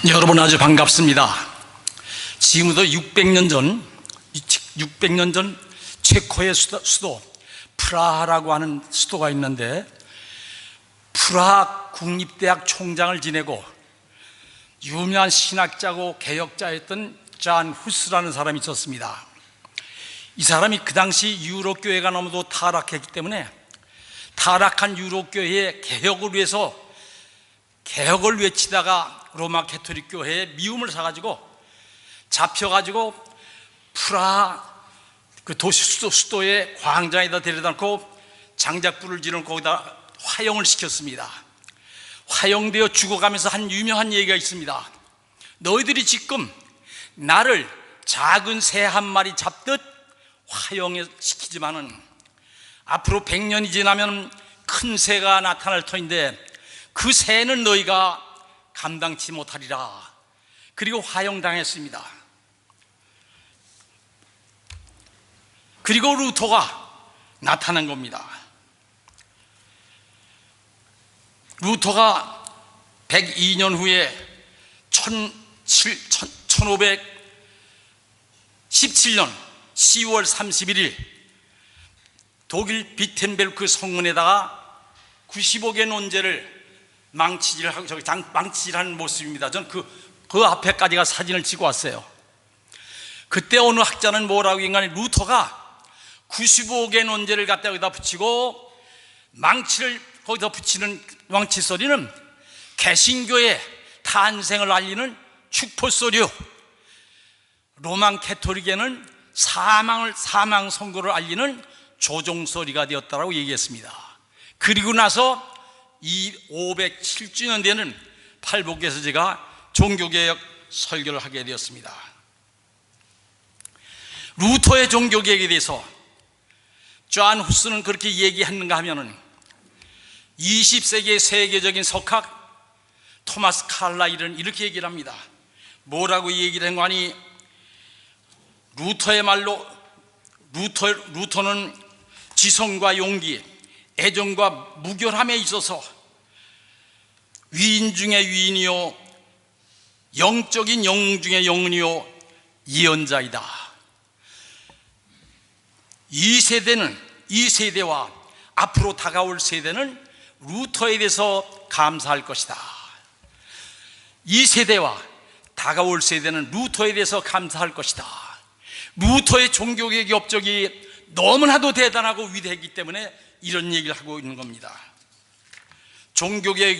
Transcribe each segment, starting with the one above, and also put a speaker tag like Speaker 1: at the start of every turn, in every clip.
Speaker 1: 여러분 아주 반갑습니다. 지금부터 600년 전 체코의 수도 프라하라고 하는 수도가 있는데, 프라하 국립대학 총장을 지내고 유명한 신학자고 개혁자였던 잔 후스라는 사람이 있었습니다. 이 사람이 그 당시 유럽교회가 너무도 타락했기 때문에 타락한 유럽교회의 개혁을 위해서 개혁을 외치다가 로마 캐토릭 교회에 미움을 사가지고 잡혀가지고 프라하 그 도시 수도의 광장에다 데려다 놓고 장작불을 지르고 거기다 화형을 시켰습니다. 화형되어 죽어가면서 한 유명한 얘기가 있습니다. 너희들이 지금 나를 작은 새 한 마리 잡듯 화형에 시키지만은 앞으로 100년이 지나면 큰 새가 나타날 터인데 그 새는 너희가 감당치 못하리라. 그리고 화형당했습니다. 그리고 루터가 나타난 겁니다. 루터가 102년 후에 1517년 10월 31일 독일 비텐베르크 성문에다가 95개 논제를 망치질하는 모습입니다. 전 그 앞에까지가 사진을 찍어 왔어요. 그때 어느 학자는 뭐라고 인간이 루터가 95개 논제를 갖다 여기다 붙이고 망치를 거기다 붙이는 망치 소리는 개신교의 탄생을 알리는 축포 소리요, 로만 캐토릭에는 사망 선고를 알리는 조종 소리가 되었다라고 얘기했습니다. 그리고 나서 이 507주년 되는 팔복에서 제가 종교개혁 설교를 하게 되었습니다. 루터의 종교개혁에 대해서 잔 후스는 그렇게 얘기했는가 하면은 20세기의 세계적인 석학 토마스 칼라일은 이렇게 얘기를 합니다. 뭐라고 얘기를 한 거 아니, 루터의 말로 루터는 지성과 용기, 애정과 무결함에 있어서 위인 중에 위인이요 영적인 영웅 중에 영웅이요 예언자이다. 이 세대와 앞으로 다가올 세대는 루터에 대해서 감사할 것이다. 이 세대와 다가올 세대는 루터에 대해서 감사할 것이다. 루터의 종교개혁 업적이 너무나도 대단하고 위대했기 때문에 이런 얘기를 하고 있는 겁니다. 종교개혁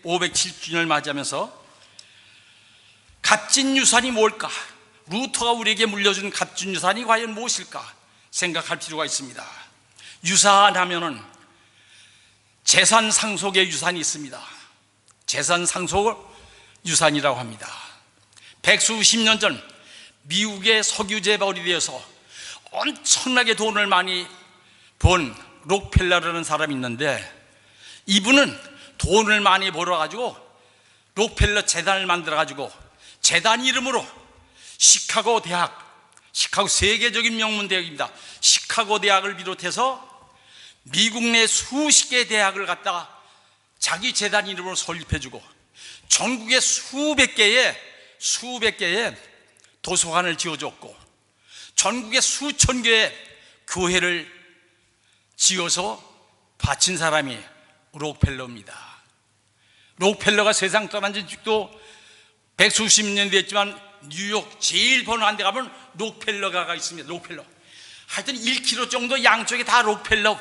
Speaker 1: 507주년을 맞이하면서 값진 유산이 뭘까? 루터가 우리에게 물려준 값진 유산이 과연 무엇일까 생각할 필요가 있습니다. 유산하면은 재산 상속의 유산이 있습니다. 재산 상속 유산이라고 합니다. 백수십 년 전 미국의 석유 재벌이 되어서 엄청나게 돈을 많이 번 록펠러라는 사람이 있는데, 이분은 돈을 많이 벌어가지고 록펠러 재단을 만들어가지고 재단 이름으로 시카고 세계적인 명문 대학입니다. 시카고 대학을 비롯해서 미국 내 수십 개의 대학을 갖다가 자기 재단 이름으로 설립해주고 전국에 수백 개의 도서관을 지어줬고 전국에 수천 개의 교회를 지어서 바친 사람이 록펠러입니다. 록펠러가 세상 떠난 지 또 백수십 년 됐지만 뉴욕 제일 번화한 데 가면 록펠러가가 있습니다. 록펠러. 하여튼 1km 정도 양쪽에 다 록펠러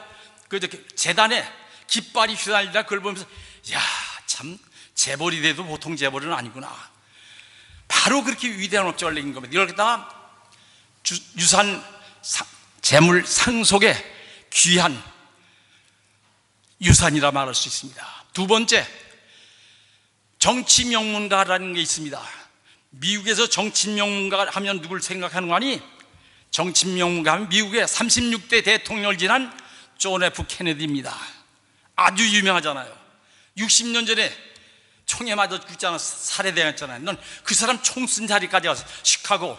Speaker 1: 재단에 깃발이 휘날리다 그걸 보면서 야, 참 재벌이 돼도 보통 재벌은 아니구나. 바로 그렇게 위대한 업적을 내긴 겁니다. 이렇게 다 유산 재물 상속의 귀한 유산이라 말할 수 있습니다. 두 번째, 정치 명문가라는 게 있습니다. 미국에서 정치 명문가 하면 누굴 생각하는 거 아니? 정치 명문가 하면 미국의 36대 대통령을 지난 존 F 케네디입니다. 아주 유명하잖아요. 60년 전에 총에 맞아 죽잖아, 살해당했잖아요. 넌 그 사람 총 쓴 자리까지 가서 시카고,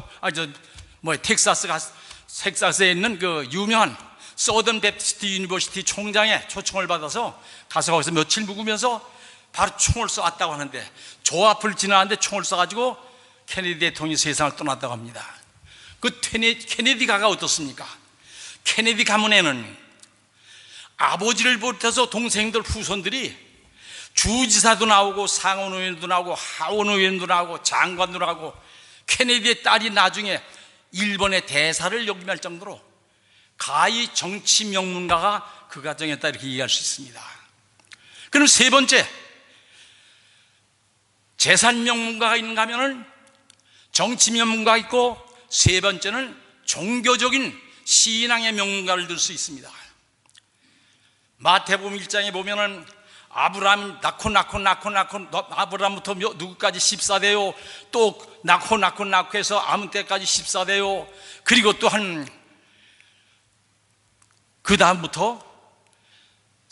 Speaker 1: 텍사스에 있는 그 유명한 서던 베프티스트 유니버시티 총장의 초청을 받아서 가서 거기서 며칠 묵으면서 바로 총을 쏘았다고 하는데, 저 앞을 지나가는데 총을 쏴가지고 케네디 대통령이 세상을 떠났다고 합니다. 그 케네디가가 어떻습니까? 케네디 가문에는 아버지를 비롯해서 동생들, 후손들이 주지사도 나오고 상원의원도 나오고 하원의원도 나오고 장관도 나오고, 케네디의 딸이 나중에 일본의 대사를 역임할 정도로 가히 정치 명문가가 그 가정이었다, 이렇게 이해할 수 있습니다. 그럼 세 번째, 재산 명문가가 있는가 하면은 정치 명문가가 있고, 세 번째는 종교적인 신앙의 명문가를 들 수 있습니다. 마태복음 1장에 보면은 아브라함 낳고 아브라함부터 누구까지 14대요, 또 낳고 해서 아문 때까지 14대요, 그리고 또 그 다음부터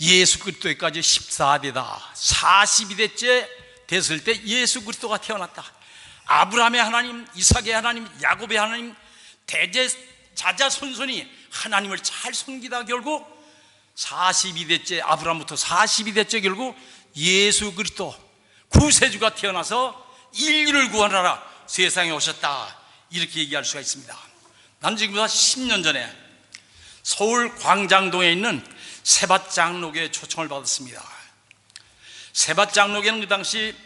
Speaker 1: 예수 그리스도까지 14대다. 42대째 됐을 때 예수 그리스도가 태어났다. 아브라함의 하나님, 이삭의 하나님, 야곱의 하나님, 대제 자자손손이 하나님을 잘 섬기다 결국 42대째, 아브라함부터 42대째 결국 예수 그리스도 구세주가 태어나서 인류를 구원하라 세상에 오셨다, 이렇게 얘기할 수가 있습니다. 나는 지금보다 10년 전에 서울 광장동에 있는 세밭장로교에 초청을 받았습니다. 세밭장로교는 그 당시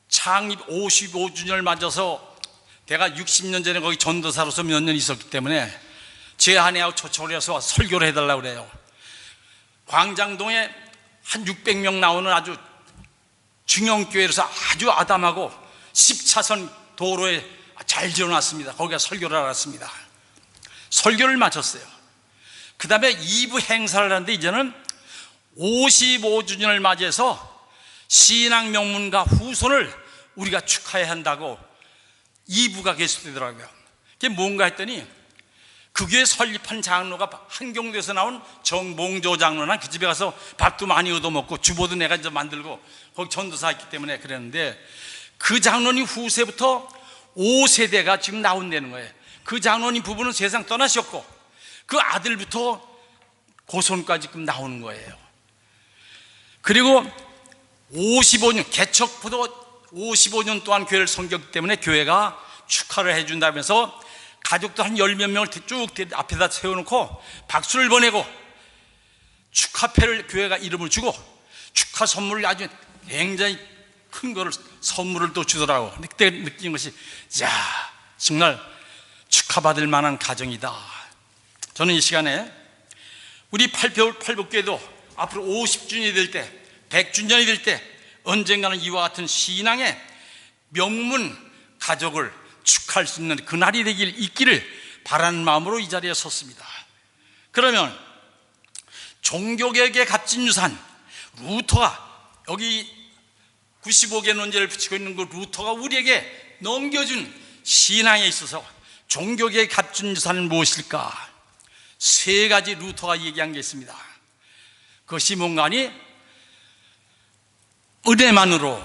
Speaker 1: 창립 55주년을 맞아서 내가 60년 전에 거기 전도사로서 몇 년 있었기 때문에 제 아내하고 초청을 해서 설교를 해달라고 그래요. 광장동에 한 600명 나오는 아주 중형교회로서 아주 아담하고 10차선 도로에 잘 지어놨습니다. 거기가 설교를 하러 갔습니다. 설교를 마쳤어요. 그 다음에 2부 행사를 하는데, 이제는 55주년을 맞이해서 신앙 명문가 후손을 우리가 축하해야 한다고 2부가 계속되더라고요. 그게 뭔가 했더니, 그 교회 설립한 장로가 한경도에서 나온 정봉조 장로나, 그 집에 가서 밥도 많이 얻어먹고 주보도 내가 이제 만들고 거기 전도사 했기 때문에 그랬는데, 그 장로님 후세부터 5세대가 지금 나온다는 거예요. 그 장로님 부부는 세상 떠나셨고, 그 아들부터 고손까지 지금 나오는 거예요. 그리고 55년, 개척부터 55년 동안 교회를 섬겼기 때문에 교회가 축하를 해준다면서 가족도 한 10몇 명을 쭉 앞에다 세워놓고 박수를 보내고 축하패를 교회가 이름을 주고 축하 선물을 아주 굉장히 큰 거를 선물을 또 주더라고. 그때 느낀 것이, 야, 정말 축하받을 만한 가정이다. 저는 이 시간에 우리 팔복교회도 앞으로 50주년이 될 때, 100주년이 될 때 언젠가는 이와 같은 신앙의 명문 가족을 축하할 수 있는 그날이 있기를 바라는 마음으로 이 자리에 섰습니다. 그러면 종교개혁의 값진 유산, 루터가, 여기 95개 논제를 붙이고 있는 그 루터가 우리에게 넘겨준 신앙에 있어서 종교개혁의 값진 유산은 무엇일까? 세 가지 루터가 얘기한 게 있습니다. 그것이 뭔가 하니, 은혜만으로,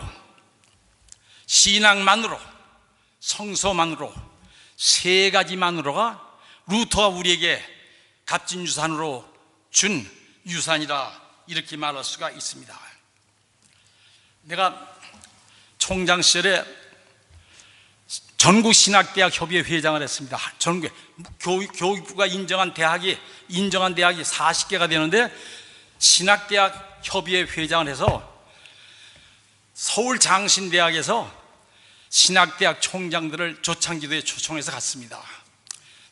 Speaker 1: 신앙만으로, 성서만으로, 세 가지만으로가 루터가 우리에게 값진 유산으로 준 유산이라, 이렇게 말할 수가 있습니다. 내가 총장 시절에 전국신학대학 협의회 회장을 했습니다. 전국 교육부가 인정한 대학이 40개가 되는데, 신학대학 협의회 회장을 해서 서울장신대학에서 신학대학 총장들을 조창기도에 초청해서 갔습니다.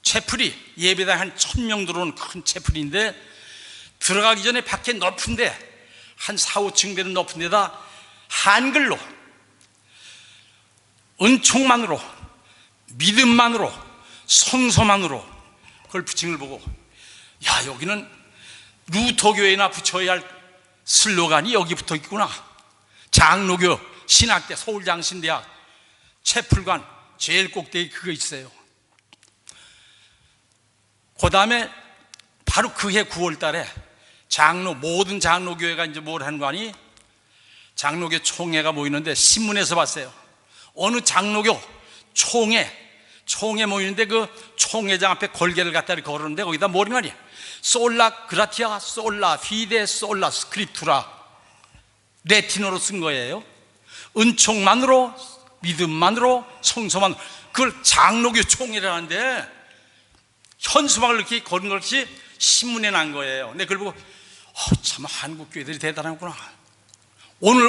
Speaker 1: 채플이 예배당 한 1000명 들어오는 큰 채플인데, 들어가기 전에 밖에 높은데 한 4, 5층 되는 높은 데다 한글로 은총만으로, 믿음만으로, 성서만으로 그걸 붙인 걸 보고, 야, 여기는 루터교회나 붙여야 할 슬로건이 여기 붙어 있구나. 장로교, 신학대, 서울장신대학 채플관 제일 꼭대기 그거 있어요. 그 다음에 바로 그해 9월 달에 모든 장로교회가 이제 뭘 하는 거 아니? 장로교 총회가 모이는데, 신문에서 봤어요. 어느 장로교 총회 모이는데, 그 총회장 앞에 걸개를 갖다 걸었는데, 거기다 뭐라 말이야? 솔라 그라티아, 솔라 피데, 솔라 스크립투라. 레틴어로 쓴 거예요. 은총만으로, 믿음만으로, 성서만으로. 그걸 장로교 총회라는데 현수막을 이렇게 거는 것이 신문에 난 거예요. 근데 그걸 보고 참 한국 교회들이 대단하구나. 오늘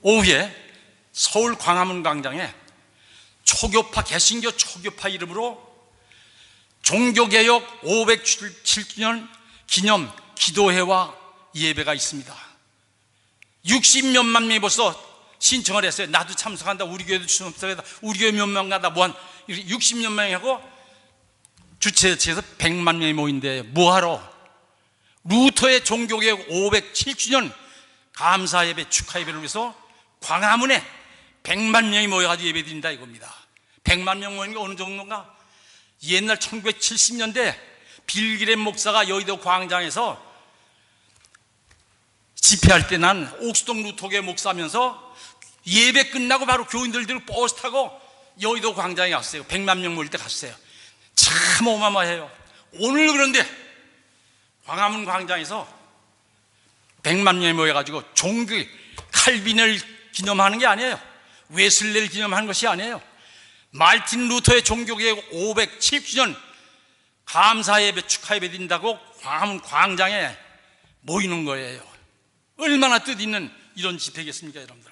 Speaker 1: 오후에 서울 광화문 광장에 초교파, 개신교 초교파 이름으로 종교개혁 507주년 기념 기도회와 예배가 있습니다. 60몇만 명이 벌써 신청을 했어요. 나도 참석한다, 우리 교회도 참석한다, 우리 교회 몇 명 가다 뭐한 60몇 명이 하고 주최 측에서 100만 명이 모인데 뭐하러? 루터의 종교개혁 507주년 감사 예배, 축하 예배를 위해서 광화문에 100만 명이 모여가지고 예배 드린다 이겁니다. 100만 명 모이는 게 어느 정도인가? 옛날 1970년대 빌기렘 목사가 여의도 광장에서 집회할 때 난 옥수동 루터교회 목사면서 예배 끝나고 바로 교인들 들고 버스 타고 여의도 광장에 갔어요. 100만 명 모일 때 갔어요. 참 어마어마해요. 오늘 그런데 광화문 광장에서 100만 명이 모여가지고 종교 칼빈을 기념하는 게 아니에요. 웨슬레를 기념하는 것이 아니에요. 말틴 루터의 종교개혁 507주년 감사예배, 축하예배 드린다고 광화문 광장에 모이는 거예요. 얼마나 뜻있는 이런 집회겠습니까, 여러분들?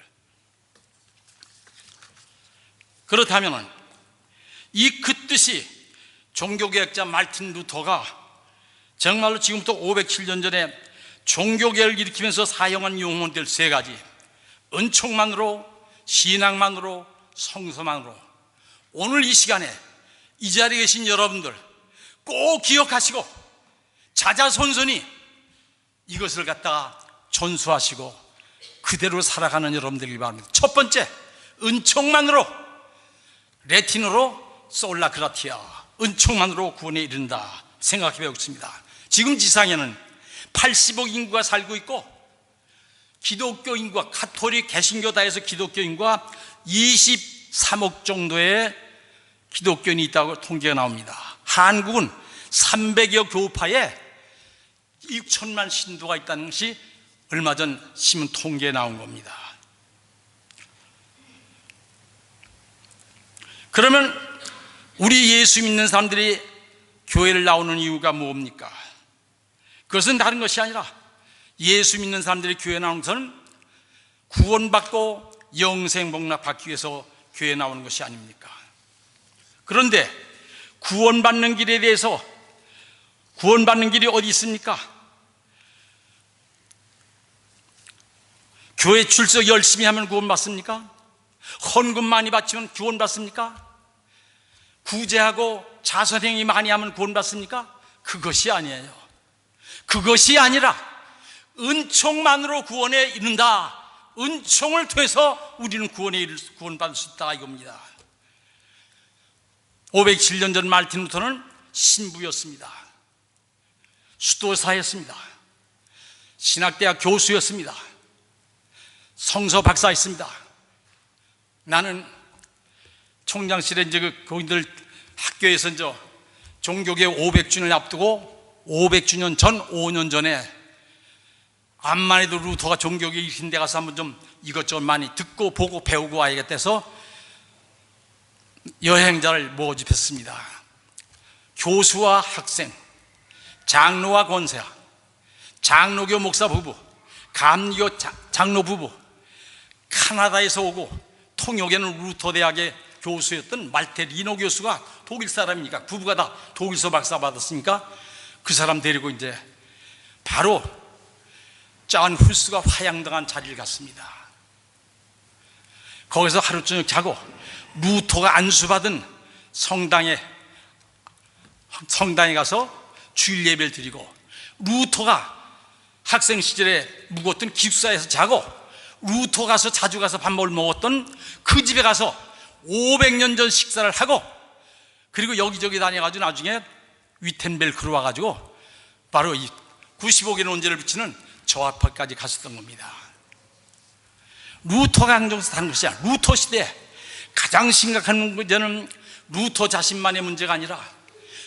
Speaker 1: 그렇다면 그 뜻이 종교개혁자 말틴 루터가 정말로 지금부터 507년 전에 종교개혁을 일으키면서 사용한 용어들 세 가지, 은총만으로, 신앙만으로, 성서만으로, 오늘 이 시간에 이 자리에 계신 여러분들 꼭 기억하시고 자자손손히 이것을 갖다가 전수하시고 그대로 살아가는 여러분들이 바랍니다. 첫 번째, 은총만으로, 레틴어로 솔라 그라티아, 은총만으로 구원에 이른다 생각해 보겠습니다. 지금 지상에는 80억 인구가 살고 있고 기독교 인구가, 가톨릭, 개신교 다 해서 기독교 인구가 23억 정도의 기독교인이 있다고 통계가 나옵니다. 한국은 300여 교파에 6천만 신도가 있다는 것이 얼마 전 신문 통계에 나온 겁니다. 그러면 우리 예수 믿는 사람들이 교회를 나오는 이유가 뭡니까? 그것은 다른 것이 아니라 예수 믿는 사람들이 교회 나오는 것은 구원받고 영생복락 받기 위해서 교회 나오는 것이 아닙니까? 그런데 구원받는 길에 대해서, 구원받는 길이 어디 있습니까? 교회 출석 열심히 하면 구원받습니까? 헌금 많이 바치면 구원받습니까? 구제하고 자선행위 많이 하면 구원받습니까? 그것이 아니에요. 그것이 아니라 은총만으로 구원에 이른다. 은총을 통해서 우리는 구원받을 수 있다 이겁니다. 507년 전 말틴 루터는 신부였습니다. 수도사였습니다. 신학대학 교수였습니다. 성서 박사였습니다. 나는 총장실에 이제 거기들 학교에서 이제 종교개혁 500주년을 앞두고 500주년 전 5년 전에 암만 해도 루터가 종교개혁 일으킨 데 가서 한번 좀 이것저것 많이 듣고 보고 배우고 와야겠다 해서 여행자를 모집했습니다. 교수와 학생, 장로와 권사, 장로교 목사 부부, 감리교 장로 부부, 카나다에서 오고 통역에는 루터 대학의 교수였던 말테 리노 교수가 독일 사람이니까 부부가 다 독일서 박사 받았으니까 그 사람 데리고 이제 바로 잔 후스가 화양당한 자리를 갔습니다. 거기서 하루 저녁 자고 루터가 안수받은 성당에 가서 주일 예배를 드리고, 루터가 학생 시절에 묵었던 기숙사에서 자고, 루터 가서 자주 가서 밥 먹었던 그 집에 가서 500년 전 식사를 하고, 그리고 여기저기 다녀가지고 나중에 위텐벨크로 와가지고 바로 이 95개 논제를 붙이는 저 앞까지 갔었던 겁니다. 루터가 항정해서 다른 것이 아니라 루터 시대 가장 심각한 문제는 루터 자신만의 문제가 아니라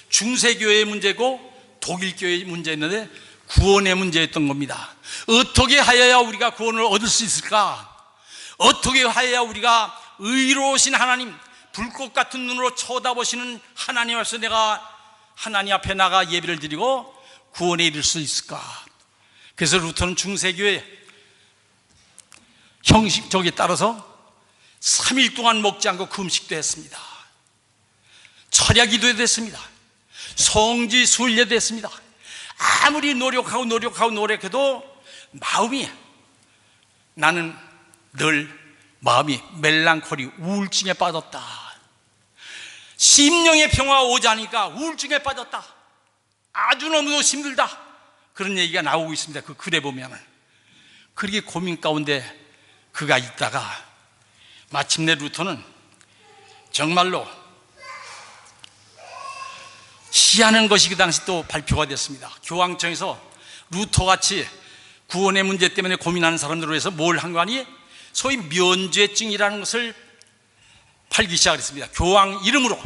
Speaker 1: 중세교회의 문제고 독일교회의 문제였는데 구원의 문제였던 겁니다. 어떻게 하여야 우리가 구원을 얻을 수 있을까? 어떻게 하여야 우리가 의로우신 하나님, 불꽃 같은 눈으로 쳐다보시는 하나님 앞에서 내가 하나님 앞에 나가 예배를 드리고 구원에 이를 수 있을까? 그래서 루터는 중세교회 형식적에 따라서 3일 동안 먹지 않고 금식도 했습니다. 철야 기도도 했습니다. 성지 순례도 했습니다. 아무리 노력해도 나는 늘 마음이 멜랑콜리, 우울증에 빠졌다. 심령의 평화가 오지 않으니까 우울증에 빠졌다. 아주 너무도 힘들다. 그런 얘기가 나오고 있습니다. 그 글에 보면은. 그렇게 고민 가운데 그가 있다가 마침내 루터는 정말로 시하는 것이 그 당시 또 발표가 됐습니다. 교황청에서 루터같이 구원의 문제 때문에 고민하는 사람들을 위해서 뭘 한 거 아니? 소위 면죄증이라는 것을 팔기 시작했습니다. 교황 이름으로.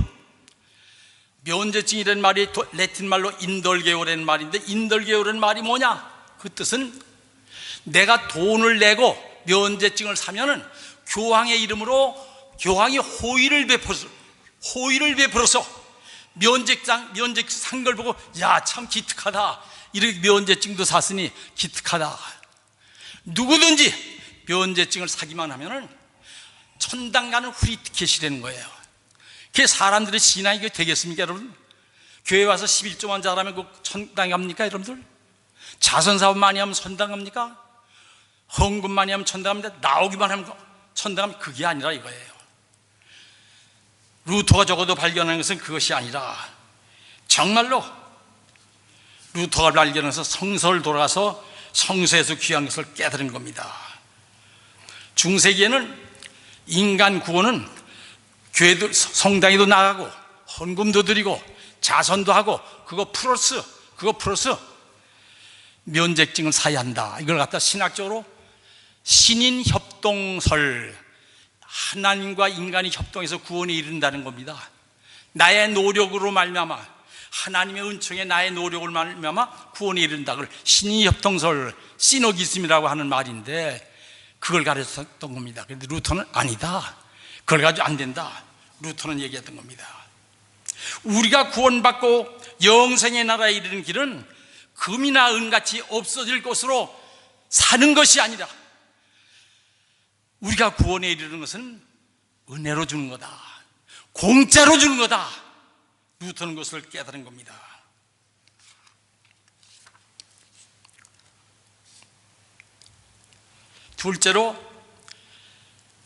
Speaker 1: 면죄증이라는 말이 라틴 말로 인덜게오라는 말인데, 인덜게오라는 말이 뭐냐? 그 뜻은 내가 돈을 내고 면죄증을 사면은 교황의 이름으로 교황이 호의를 베풀어서 면죄 산 걸 보고 야, 참 기특하다. 이렇게 면죄증도 샀으니 기특하다. 누구든지 면죄증을 사기만 하면은 천당 가는 프리 티켓이 되는 거예요. 그게 사람들의 신앙이 되겠습니까, 여러분? 교회 와서 11조만 잘하면 그 천당 갑니까, 여러분들? 자선사업 많이 하면 천당 갑니까? 헌금 많이 하면 천당 갑니다. 나오기만 하면 천당 갑니까? 그게 아니라 이거예요. 루터가 적어도 발견한 것은 그것이 아니라 정말로 루터가 발견해서 성서를 돌아가서 성서에서 귀한 것을 깨달은 겁니다. 중세기에는 인간 구원은 교회도 성당에도 나가고 헌금도 드리고 자선도 하고 그거 플러스 면죄증을 사야 한다. 이걸 갖다 신학적으로 신인협동설, 하나님과 인간이 협동해서 구원에 이른다는 겁니다. 나의 노력으로 말미암아, 하나님의 은총에 나의 노력을 말미암아 구원에 이른다. 그걸 신인협동설, 시노기즘이라고 하는 말인데 그걸 가르쳤던 겁니다. 그런데 루터는 아니다. 그걸 가지고 안 된다. 루터는 얘기했던 겁니다. 우리가 구원받고 영생의 나라에 이르는 길은 금이나 은같이 없어질 것으로 사는 것이 아니라 우리가 구원에 이르는 것은 은혜로 주는 거다. 공짜로 주는 거다. 루터는 그것을 깨달은 겁니다. 둘째로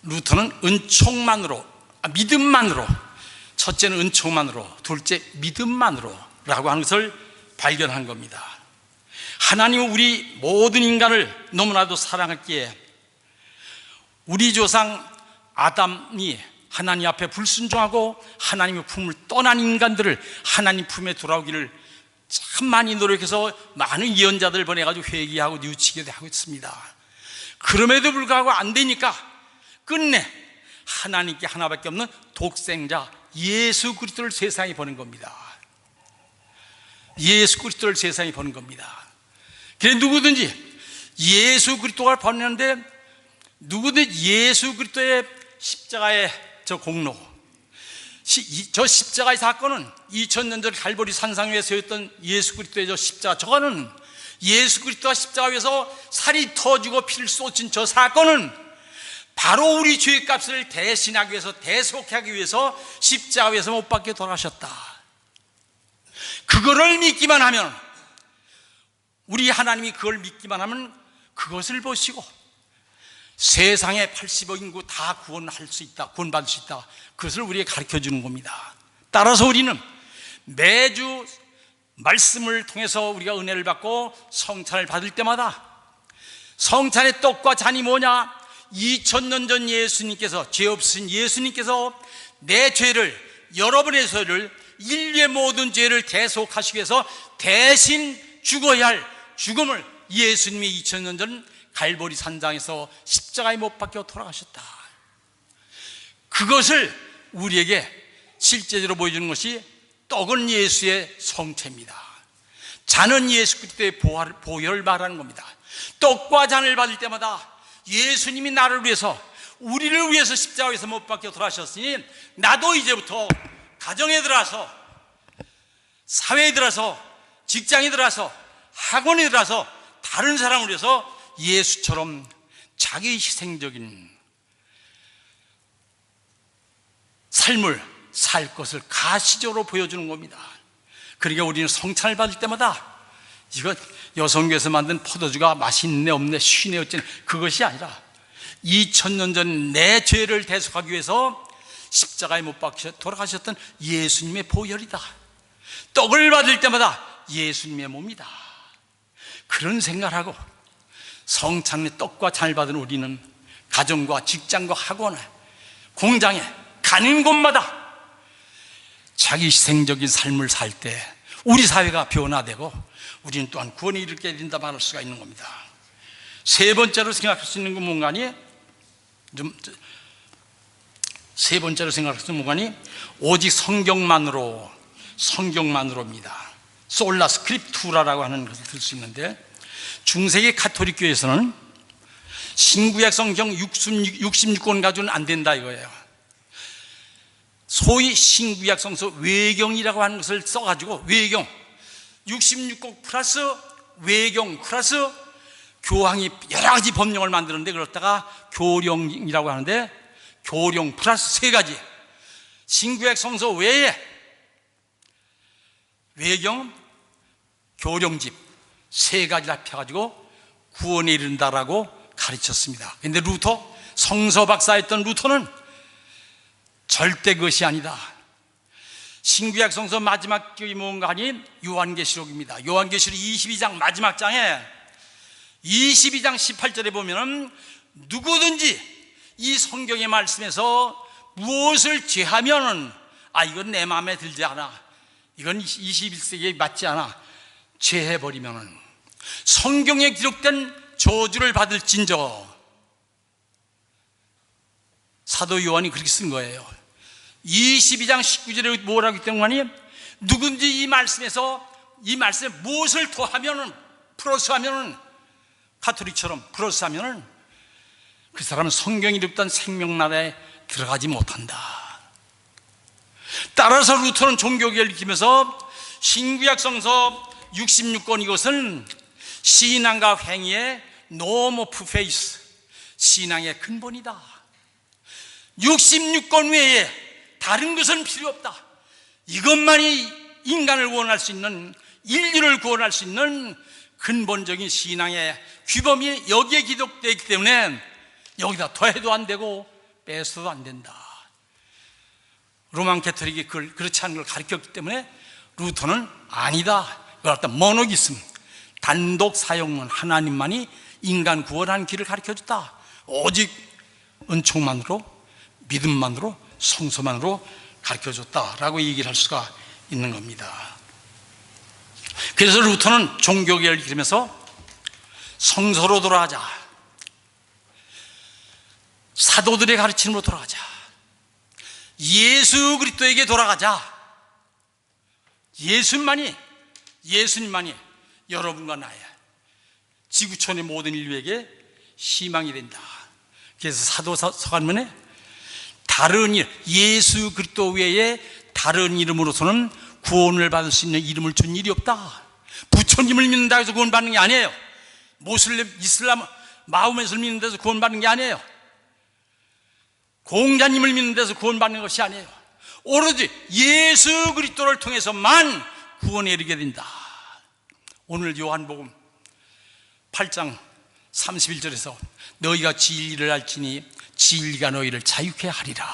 Speaker 1: 루터는 은총만으로, 믿음만으로, 첫째는 은총만으로, 둘째 믿음만으로 라고 하는 것을 발견한 겁니다. 하나님은 우리 모든 인간을 너무나도 사랑했기에 우리 조상 아담이 하나님 앞에 불순종하고 하나님의 품을 떠난 인간들을 하나님 품에 돌아오기를 참 많이 노력해서 많은 예언자들 보내가지고 회개하고 뉘우치게 하고 있습니다. 그럼에도 불구하고 안 되니까 끝내 하나님께 하나밖에 없는 독생자 예수 그리스도를 세상에 보낸 겁니다. 예수 그리스도를 세상에 보낸 겁니다. 그래 누구든지 예수 그리스도가 보냈는데 누구든지 예수 그리스도의 십자가의 저 공로, 저 십자가의 사건은 2000년 전 갈보리 산상 위에 세웠던 예수 그리스도의 저 십자가, 저거는 예수 그리스도가 십자가 위에서 살이 터지고 피를 쏟친 저 사건은 바로 우리 죄의 값을 대신하기 위해서, 대속하기 위해서 십자가 위에서 못 박혀 돌아가셨다. 그거를 믿기만 하면, 우리 하나님이 그걸 믿기만 하면 그것을 보시고 세상의 80억 인구 다 구원할 수 있다, 구원받을 수 있다. 그것을 우리에게 가르쳐 주는 겁니다. 따라서 우리는 매주 말씀을 통해서 우리가 은혜를 받고 성찬을 받을 때마다 성찬의 떡과 잔이 뭐냐? 2000년 전 예수님께서, 죄 없으신 예수님께서 내 죄를, 여러분의 죄를, 인류의 모든 죄를 대속하시기 위해서 대신 죽어야 할 죽음을 예수님이 2000년 전 갈보리 산장에서 십자가에 못 박혀 돌아가셨다. 그것을 우리에게 실제적으로 보여주는 것이 떡은 예수의 성체입니다. 잔은 예수 그리스도의 보혈을 말하는 겁니다. 떡과 잔을 받을 때마다 예수님이 나를 위해서, 우리를 위해서 십자가에서 못 박혀 돌아가셨으니 나도 이제부터 가정에 들어가서, 사회에 들어가서, 직장에 들어가서, 학원에 들어가서 다른 사람을 위해서 예수처럼 자기 희생적인 삶을 살 것을 가시적으로 보여주는 겁니다. 그러니까 우리는 성찬을 받을 때마다 이거 여성교에서 만든 포도주가 맛있네 없네 쉬네 어쩌네 그것이 아니라 2000년 전 내 죄를 대속하기 위해서 십자가에 못 박혀 돌아가셨던 예수님의 보혈이다. 떡을 받을 때마다 예수님의 몸이다. 그런 생각을 하고 성찬의 떡과 잔을 받은 우리는 가정과 직장과 학원에, 공장에 가는 곳마다 자기 희생적인 삶을 살 때 우리 사회가 변화되고 우리는 또한 구원에 이르게 된다 말할 수가 있는 겁니다. 세 번째로 생각할 수 있는 건 뭔가니? 세 번째로 생각할 수 있는 뭔가니? 오직 성경만으로입니다. 솔라 스크립투라라고 하는 것을 들 수 있는데, 중세기 가톨릭 교회에서는 신구약 성경 66권 가지고는 안 된다 이거예요. 소위 신구약 성서 외경이라고 하는 것을 써가지고, 외경 66권 플러스 외경 플러스 교황이 여러 가지 법령을 만드는데, 그렇다가 교령이라고 하는데, 교령 플러스 세 가지 신구약 성서 외에 외경, 교령집 세 가지를 합해가지고 구원에 이른다라고 가르쳤습니다. 그런데 루터, 성서 박사였던 루터는 절대 그것이 아니다. 신구약 성서 마지막 교이 뭔가 하니 요한계시록입니다. 요한계시록 22장 마지막 장에 22장 18절에 보면은 누구든지 이 성경의 말씀에서 무엇을 죄하면은 이건 내 마음에 들지 않아, 이건 21세기에 맞지 않아, 죄해버리면은 성경에 기록된 저주를 받을진저. 사도 요한이 그렇게 쓴 거예요. 22장 19절에 뭐라고 했던 거니? 누군지 이 말씀에서, 이 말씀에 무엇을 더하면은, 플러스하면은, 가톨릭처럼 플러스하면은 그 사람은 성경이 기록된 생명나라에 들어가지 못한다. 따라서 루터는 종교개혁을 일으키면서 신구약 성서 66권 이것은 신앙과 행위의 norm of faith, 신앙의 근본이다. 66권 외에 다른 것은 필요 없다. 이것만이 인간을 구원할 수 있는, 인류를 구원할 수 있는 근본적인 신앙의 규범이 여기에 기록되어 있기 때문에 여기다 더해도 안 되고 빼서도 안 된다. 로만 가톨릭이 그렇지 않은 걸 가르쳤기 때문에 루터는 아니다. 그걸 갖다 모노기즘, 단독 사용은 하나님만이 인간 구원하는 길을 가르쳐줬다. 오직 은총만으로, 믿음만으로, 성소만으로 가르쳐줬다라고 얘기를 할 수가 있는 겁니다. 그래서 루터는 종교개혁을 일으키면서 성서로 돌아가자, 사도들의 가르침으로 돌아가자, 예수 그리스도에게 돌아가자. 예수님만이 여러분과 나의 지구촌의 모든 인류에게 희망이 된다. 그래서 사도 서간문에 다른 일, 예수 그리스도 외에 다른 이름으로서는 구원을 받을 수 있는 이름을 준 일이 없다. 부처님을 믿는다 해서 구원받는 게 아니에요. 모슬렘, 이슬람, 마호메트를 믿는 데서 구원받는 게 아니에요. 공자님을 믿는 데서 구원받는 것이 아니에요. 오로지 예수 그리스도를 통해서만 구원에 이르게 된다. 오늘 요한복음 8장 31절에서 너희가 진리를 알지니 진리가 너희를 자유케 하리라.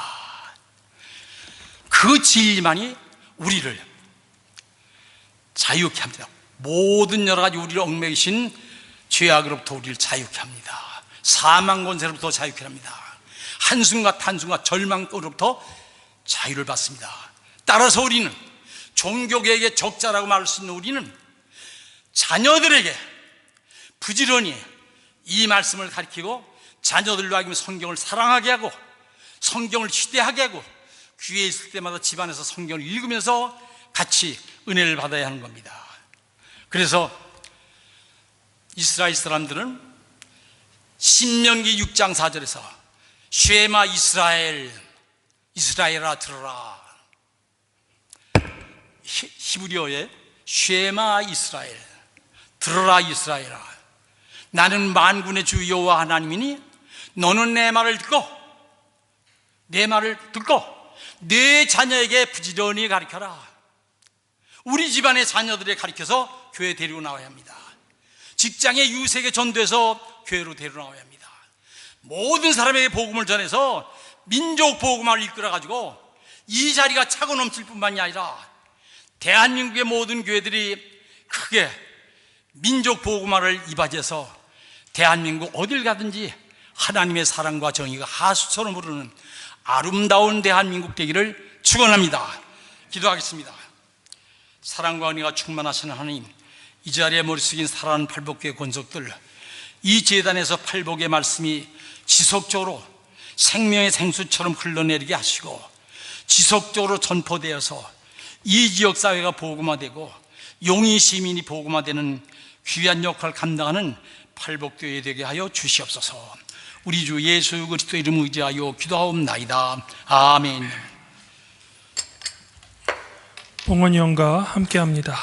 Speaker 1: 그 진리만이 우리를 자유케 합니다. 모든 여러 가지 우리를 얽매이신 죄악으로부터 우리를 자유케 합니다. 사망 권세로부터 자유케 합니다. 한숨과 탄숨과 절망으로부터 자유를 받습니다. 따라서 우리는 종교계획의 적자라고 말할 수 있는 우리는 자녀들에게 부지런히 이 말씀을 가르치고 자녀들로 하여금 성경을 사랑하게 하고 성경을 시대하게 하고 기회 있을 때마다 집안에서 성경을 읽으면서 같이 은혜를 받아야 하는 겁니다. 그래서 이스라엘 사람들은 신명기 6장 4절에서 쉐마 이스라엘, 이스라엘아 들어라. 히브리어에 쉐마 이스라엘, 들어라 이스라엘아, 나는 만군의 주 여호와 하나님이니 너는 내 말을 듣고 내 자녀에게 부지런히 가르쳐라. 우리 집안의 자녀들에 가르쳐서 교회 데리고 나와야 합니다. 직장에 유색에 전도해서 교회로 데리고 나와야 합니다. 모든 사람에게 복음을 전해서 민족 복음화를 이끌어가지고 이 자리가 차고 넘칠 뿐만이 아니라 대한민국의 모든 교회들이 크게 민족 복음화를 이바지해서 대한민국 어딜 가든지 하나님의 사랑과 정의가 하수처럼 흐르는 아름다운 대한민국 되기를 축원합니다. 기도하겠습니다. 사랑과 은혜가 충만하신 하나님, 이 자리에 머리 숙인 사랑하는 팔복교의 권속들, 이 제단에서 팔복의 말씀이 지속적으로 생명의 생수처럼 흘러내리게 하시고 지속적으로 전포되어서 이 지역사회가 복음화되고 용인 시민이 복음화되는 귀한 역할을 감당하는 팔복교회 되게 하여 주시옵소서. 우리 주 예수 그리스도 이름 의지하여 기도하옵나이다. 아멘.
Speaker 2: 봉헌이 형과 함께합니다.